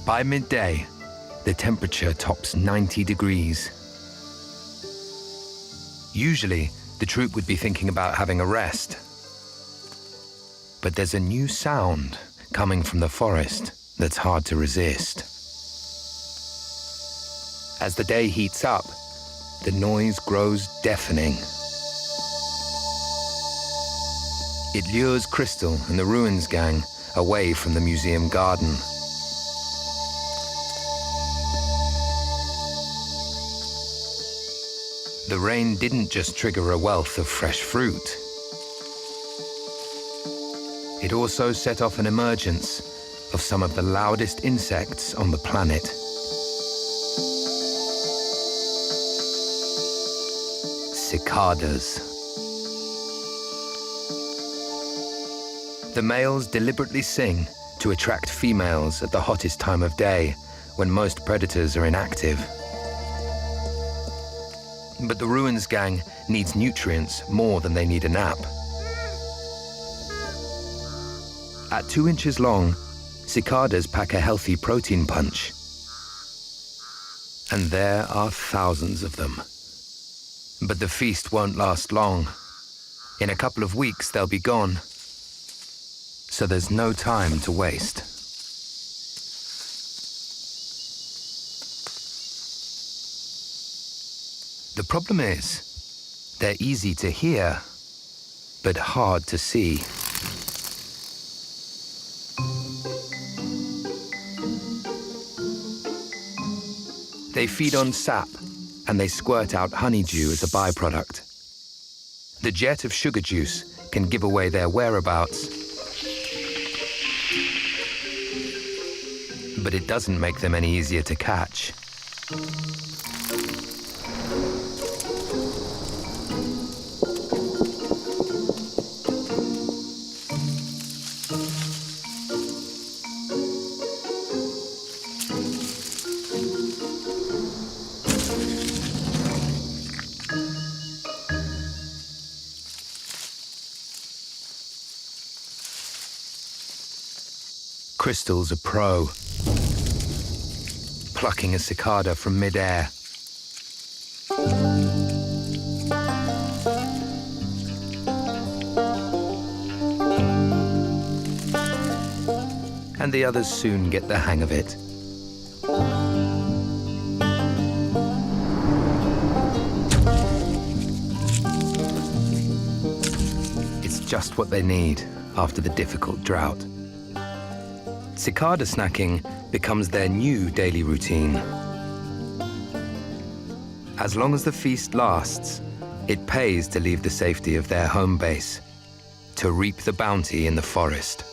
By midday, the temperature tops 90 degrees. Usually, the troop would be thinking about having a rest. But there's a new sound coming from the forest that's hard to resist. As the day heats up, the noise grows deafening. It lures Crystal and the Ruins gang away from the museum garden. The rain didn't just trigger a wealth of fresh fruit. It also set off an emergence of some of the loudest insects on the planet. Cicadas. The males deliberately sing to attract females at the hottest time of day, when most predators are inactive. But the Ruins gang needs nutrients more than they need a nap. At 2 inches long, cicadas pack a healthy protein punch. And there are thousands of them. But the feast won't last long. In a couple of weeks, they'll be gone. So there's no time to waste. The problem is, they're easy to hear, but hard to see. They feed on sap, and they squirt out honeydew as a byproduct. The jet of sugar juice can give away their whereabouts, but it doesn't make them any easier to catch. Crystal's a pro, plucking a cicada from midair. And the others soon get the hang of it. It's just what they need after the difficult drought. Cicada snacking becomes their new daily routine. As long as the feast lasts, it pays to leave the safety of their home base, to reap the bounty in the forest.